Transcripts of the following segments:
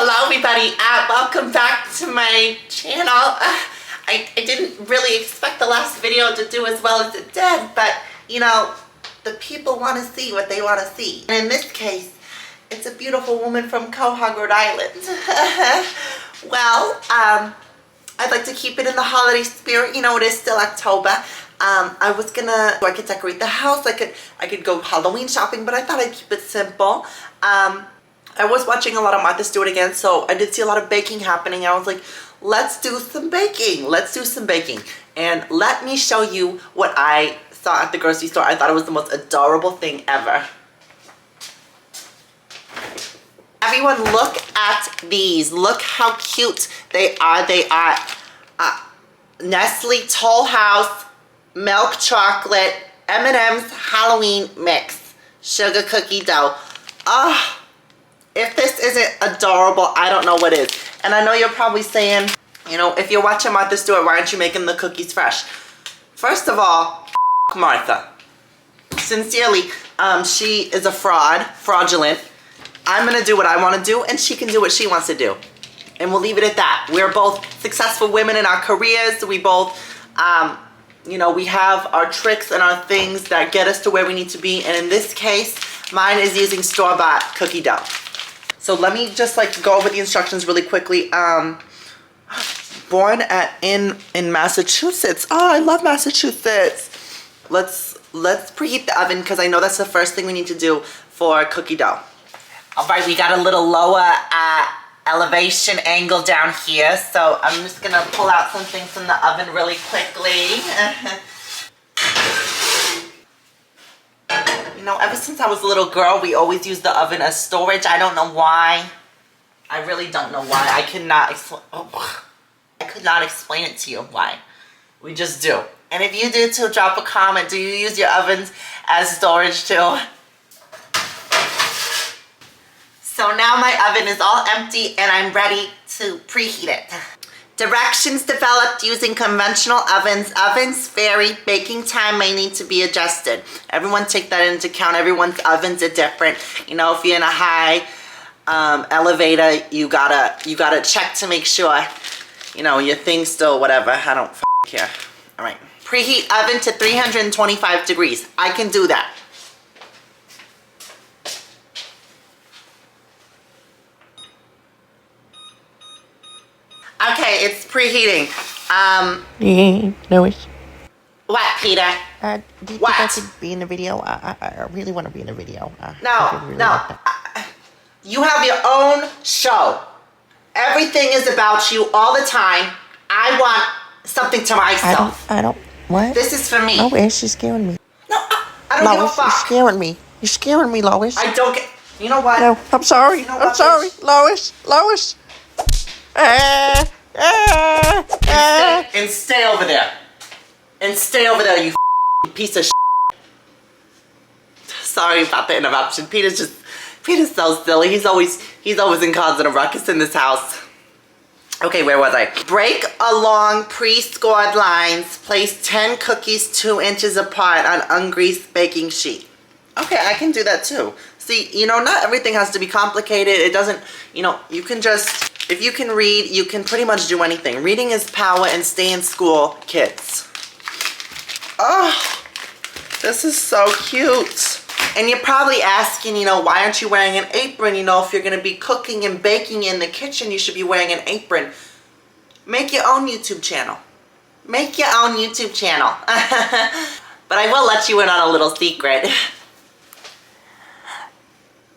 Hello everybody, welcome back to my channel. I didn't really expect the last video to do as well as it did, but you know, the people want to see what they want to see. And in this case, it's a beautiful woman from Quahog, Rhode Island. Well, I'd like to keep it in the holiday spirit. You know, it is still October. I could decorate the house. I could go Halloween shopping, but I thought I'd keep it simple. I was watching a lot of Martha Stewart again, so I did see a lot of baking happening. I was like, let's do some baking. Let's do some baking. And let me show you what I saw at the grocery store. I thought it was the most adorable thing ever. Everyone, look at these. Look how cute they are. They are Nestle Toll House milk chocolate M&M's Halloween mix sugar cookie dough. If this isn't adorable, I don't know what is. And I know you're probably saying, you know, if you're watching Martha Stewart, why aren't you making the cookies fresh? First of all, Martha. Sincerely, she is a fraudulent. I'm gonna do what I want to do, and she can do what she wants to do. And we'll leave it at that. We're both successful women in our careers. We both, you know, we have our tricks and our things that get us to where we need to be. And in this case, mine is using store-bought cookie dough. So let me just like go over the instructions really quickly. Born in Massachusetts. Oh, I love Massachusetts. Let's preheat the oven because I know that's the first thing we need to do for cookie dough. All right, we got a little lower elevation angle down here, so I'm just gonna pull out some things from the oven really quickly. You know, ever since I was a little girl, we always used the oven as storage. I don't know why. I really don't know why. I could not explain it to you why. We just do. And if you do too, drop a comment. Do you use your ovens as storage too? So now my oven is all empty and I'm ready to preheat it. Directions developed using conventional ovens. Ovens vary. Baking time may need to be adjusted. Everyone take that into account. Everyone's ovens are different. You know, if you're in a high elevator, you gotta check to make sure, you know, your thing's still whatever. I don't care. All right. Preheat oven to 325 degrees. I can do that. Okay, it's preheating. Lois. What, Peter? Do you what? think I could be in the video? I really want to be in the video. No. You have your own show. Everything is about you all the time. I want something to myself. I don't. What? This is for me. Lois, you're scaring me. No, I don't give a fuck. You're scaring me. You're scaring me, Lois. I don't get. You know what? No, I'm sorry. You know I'm what, sorry, bitch? Lois. And stay over there. And stay over there, you piece of shit. Sorry about the interruption. Peter's so silly. He's always in causing a ruckus in this house. Okay, where was I? Break along pre-scored lines. Place 10 cookies 2 inches apart on ungreased baking sheet. Okay, I can do that too. See, you know, not everything has to be complicated. It doesn't, you know, you can just, if you can read, you can pretty much do anything. Reading is power and stay in school, kids. Oh, this is so cute. And you're probably asking, you know, why aren't you wearing an apron? You know, if you're going to be cooking and baking in the kitchen, you should be wearing an apron. Make your own YouTube channel. Make your own YouTube channel. But I will let you in on a little secret.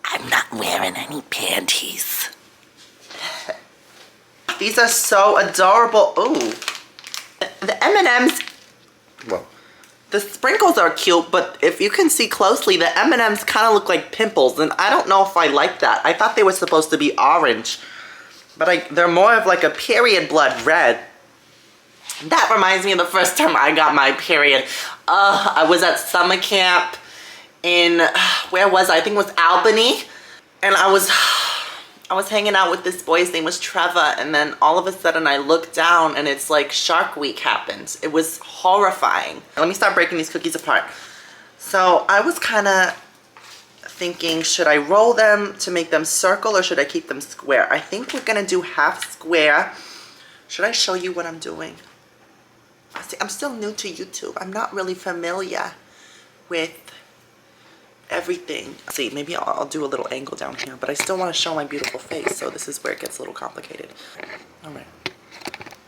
I'm not wearing any panties. These are so adorable. Ooh. The M&M's, well, the sprinkles are cute, but if you can see closely, the M&M's kind of look like pimples, and I don't know if I like that. I thought they were supposed to be orange, but they're more of like a period blood red. That reminds me of the first time I got my period. I was at summer camp in, where was I? I think it was Albany, and I was hanging out with this boy. His name was Trevor, and then all of a sudden I looked down and it's like Shark Week happened. It was horrifying. Let me start breaking these cookies apart. So I was kind of thinking, should I roll them to make them circle or should I keep them square? I think we're gonna do half square. Should I show you what I'm doing? See, I'm still new to YouTube. I'm not really familiar with everything. See, maybe I'll do a little angle down here, but I still want to show my beautiful face, so this is where it gets a little complicated. All right.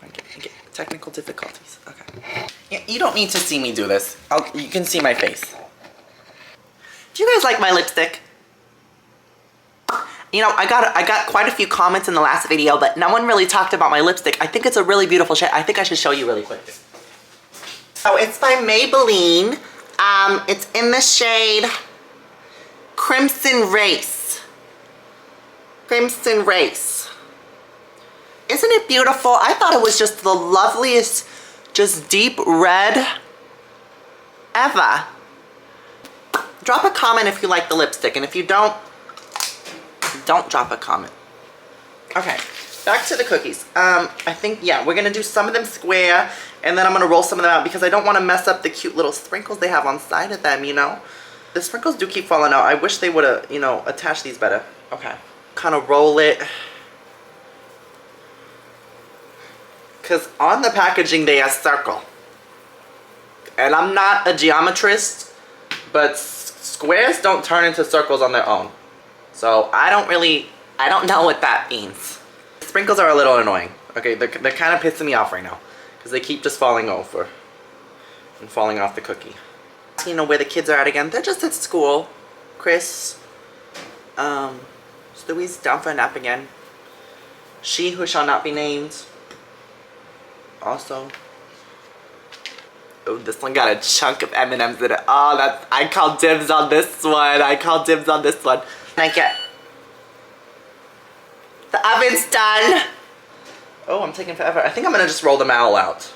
I get technical difficulties. Okay. You don't need to see me do this. You can see my face. Do you guys like my lipstick? You know, I got quite a few comments in the last video, but no one really talked about my lipstick. I think it's a really beautiful shade. I think I should show you really quick. So it's by Maybelline. It's in the shade Crimson Race. Crimson Race. Isn't it beautiful? I thought it was just the loveliest, just deep red ever. Drop a comment if you like the lipstick, and if you don't drop a comment. Okay, back to the cookies. I think, yeah, we're gonna do some of them square, and then I'm gonna roll some of them out because I don't wanna mess up the cute little sprinkles they have on side of them, you know? The sprinkles do keep falling out. I wish they would've, you know, attached these better. Okay, kind of roll it. Because on the packaging they are circle. And I'm not a geometrist, but squares don't turn into circles on their own. So I don't know what that means. Sprinkles are a little annoying. Okay, they're kind of pissing me off right now because they keep just falling over and falling off the cookie. You know where the kids are at again? They're just at school. Chris, Louise down for a nap again. She who shall not be named. Also. Oh, this one got a chunk of M&Ms in it. Oh, I call dibs on this one. I call dibs on this one. And I get the oven's done. Oh, I'm taking forever. I think I'm gonna just roll them all out.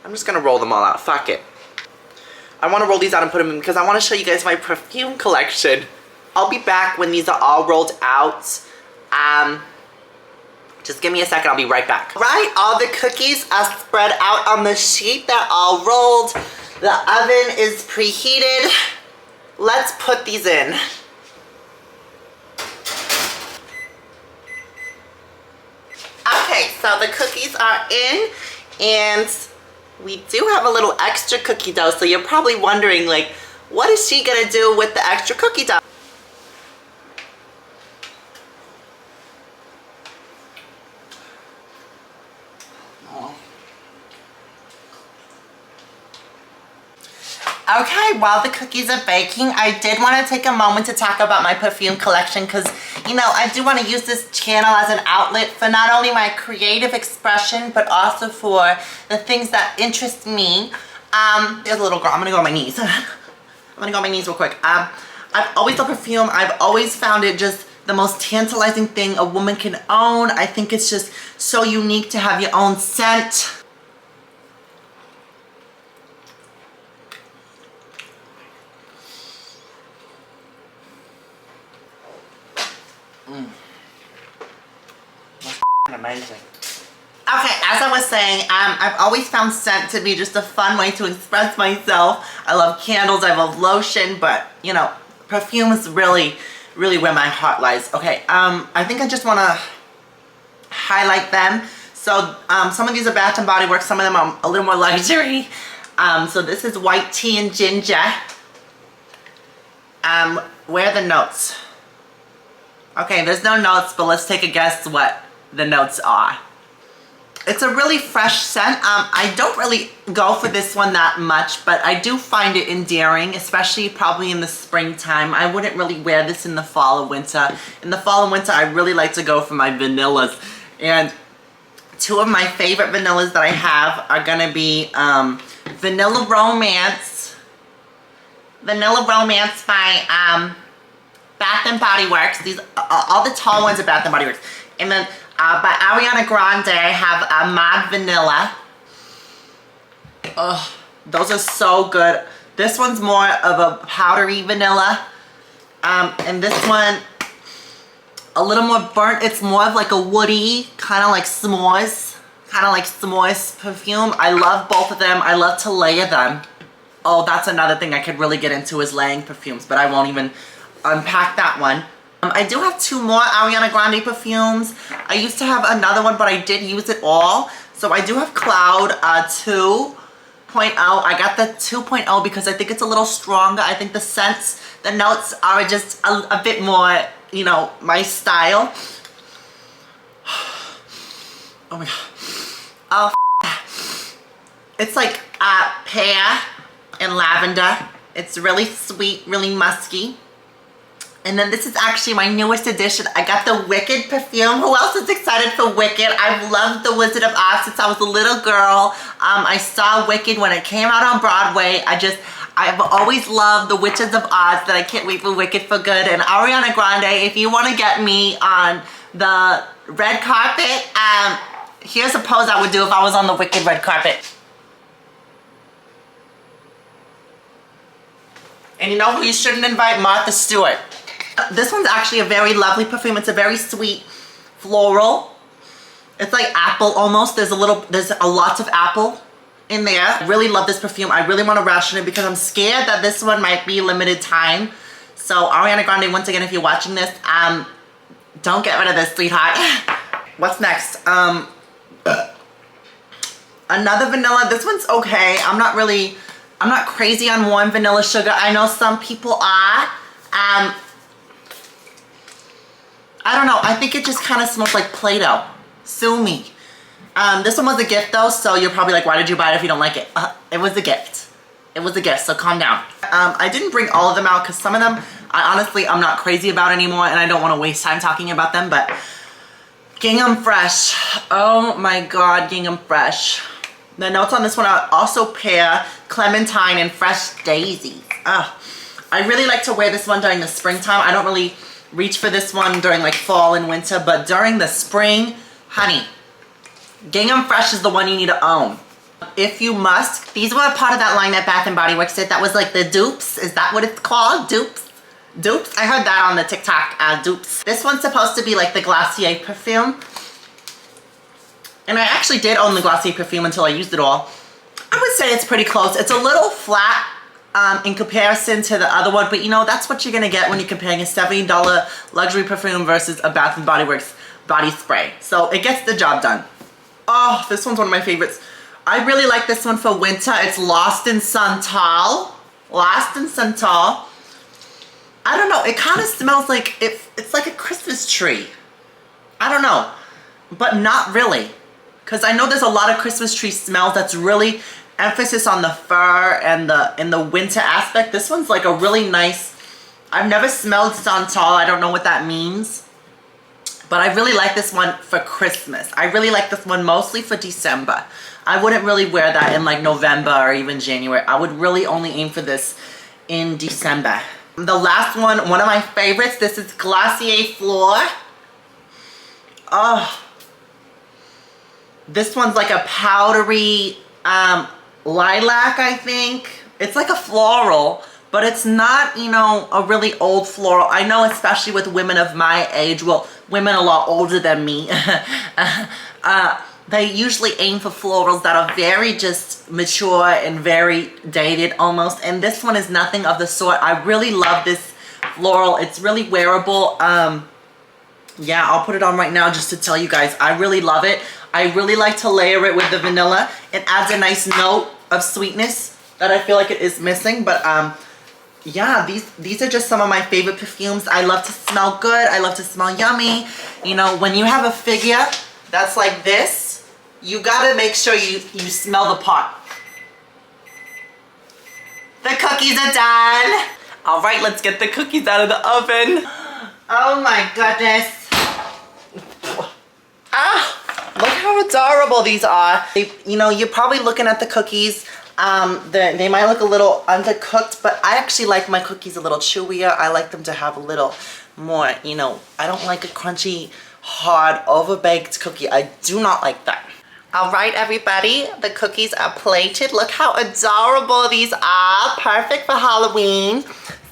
I'm just gonna roll them all out. Fuck it. I want to roll these out and put them in because I want to show you guys my perfume collection. I'll be back when these are all rolled out. Just give me a second, I'll be right back. Right, all the cookies are spread out on the sheet. They're all rolled. The oven is preheated. Let's put these in. Okay, so the cookies are in, and we do have a little extra cookie dough, so you're probably wondering, like, what is she gonna do with the extra cookie dough? Okay, while the cookies are baking, I did want to take a moment to talk about my perfume collection because, you know, I do want to use this channel as an outlet for not only my creative expression, but also for the things that interest me. There's a little girl. I'm going to go on my knees. I'm going to go on my knees real quick. I've always loved perfume. I've always found it just the most tantalizing thing a woman can own. I think it's just so unique to have your own scent. That's amazing. Okay, as I was saying, I've always found scent to be just a fun way to express myself. I love candles, I love lotion, but, you know, perfume is really, really where my heart lies. Okay, I think I just want to highlight them. So, some of these are Bath & Body Works, some of them are a little more luxury. So this is white tea and ginger. Where are the notes? Okay, there's no notes, but let's take a guess what the notes are. It's a really fresh scent. I don't really go for this one that much, but I do find it endearing, especially probably in the springtime. I wouldn't really wear this in the fall or winter. In the fall and winter, I really like to go for my vanillas. And two of my favorite vanillas that I have are gonna be Vanilla Romance. Vanilla Romance by Bath & Body Works. These all the tall ones are Bath & Body Works. And then by Ariana Grande, I have Mad Vanilla. Ugh, those are so good. This one's more of a powdery vanilla. And this one, a little more burnt. It's more of like a woody, kind of like s'mores. Kind of like s'mores perfume. I love both of them. I love to layer them. Oh, that's another thing I could really get into is layering perfumes, but I won't even unpack that one. I do have 2 more Ariana Grande perfumes. I used to have another one, but I did use it all. So I do have Cloud 2.0. I got the 2.0 because I think it's a little stronger. I think the scents, the notes are just a bit more, you know, my style. Oh my god. Oh, it's like pear and lavender. It's really sweet, really musky. And then this is actually my newest addition. I got the Wicked perfume. Who else is excited for Wicked? I've loved The Wizard of Oz since I was a little girl. I saw Wicked when it came out on Broadway. I've always loved The Witches of Oz, that I can't wait for Wicked for good. And Ariana Grande, if you want to get me on the red carpet, here's a pose I would do if I was on the Wicked red carpet. And you know who you shouldn't invite? Martha Stewart. This one's actually a very lovely perfume. It's a very sweet floral. It's like apple almost. There's a lot of apple in there. I really love this perfume. I really want to ration it because I'm scared that this one might be limited time. So Ariana Grande, once again, if you're watching this, don't get rid of this, sweetheart. What's next? Another vanilla. This one's okay. I'm not crazy on warm vanilla sugar. I know some people are. I don't know. I think it just kind of smells like Play-Doh. Sue me. This one was a gift though, so you're probably like, why did you buy it if you don't like it? It was a gift. It was a gift, so calm down. I didn't bring all of them out because some of them, I'm not crazy about anymore, and I don't want to waste time talking about them, but Gingham Fresh. Oh my god, Gingham Fresh. The notes on this one are also pear, clementine, and fresh daisies. I really like to wear this one during the springtime. I don't really reach for this one during like fall and winter, but during the spring, honey, Gingham Fresh is the one you need to own. If you must. These were a part of that line that Bath & Body Works did. That was like the dupes. Is that what it's called? Dupes? Dupes? I heard that on the TikTok, dupes. This one's supposed to be like the Glossier perfume. And I actually did own the Glossier perfume until I used it all. I would say it's pretty close. It's a little flat in comparison to the other one, but you know, that's what you're gonna get when you're comparing a $70 luxury perfume versus a Bath & Body Works body spray. So it gets the job done. Oh, this one's one of my favorites. I really like this one for winter. It's Lost in Santal. Lost in Santal. I don't know, it kind of smells like, it's like a Christmas tree. I don't know, but not really. Because I know there's a lot of Christmas tree smells that's really emphasis on the fur and the winter aspect. This one's like a really nice, I've never smelled Santal. I don't know what that means. But I really like this one for Christmas. I really like this one mostly for December. I wouldn't really wear that in like November or even January. I would really only aim for this in December. The last one of my favorites, this is Glossier Floor. Oh. This one's like a powdery lilac, I think. It's like a floral, but it's not, you know, a really old floral. I know, especially with women of my age, well, women a lot older than me, they usually aim for florals that are very just mature and very dated almost. And this one is nothing of the sort. I really love this floral. It's really wearable. Yeah, I'll put it on right now just to tell you guys. I really love it. I really like to layer it with the vanilla. It adds a nice note of sweetness that I feel like it is missing. But yeah, these are just some of my favorite perfumes. I love to smell good. I love to smell yummy. You know, when you have a figure that's like this, you gotta make sure you smell the part. The cookies are done. All right, let's get the cookies out of the oven. Oh my goodness. Look how adorable these are. You know, you're probably looking at the cookies. They might look a little undercooked, but I actually like my cookies a little chewier. I like them to have a little more, you know, I don't like a crunchy, hard, overbaked cookie. I do not like that. All right, everybody, the cookies are plated. Look how adorable these are. Perfect for Halloween.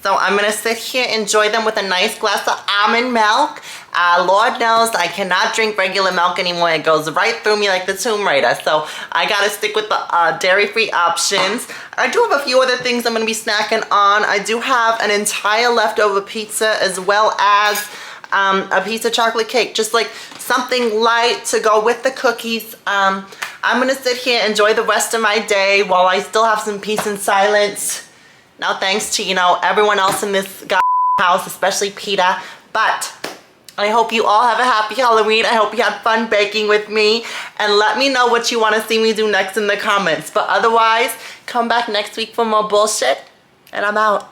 So I'm gonna sit here, enjoy them with a nice glass of almond milk. Lord knows I cannot drink regular milk anymore. It goes right through me like the Tomb Raider. So I gotta stick with the dairy-free options. I do have a few other things I'm gonna be snacking on. I do have an entire leftover pizza as well as a piece of chocolate cake. Just like something light to go with the cookies. I'm gonna sit here, enjoy the rest of my day while I still have some peace and silence. No thanks to, you know, everyone else in this house, especially Peter. But I hope you all have a happy Halloween. I hope you had fun baking with me. And let me know what you want to see me do next in the comments. But otherwise, come back next week for more bullshit. And I'm out.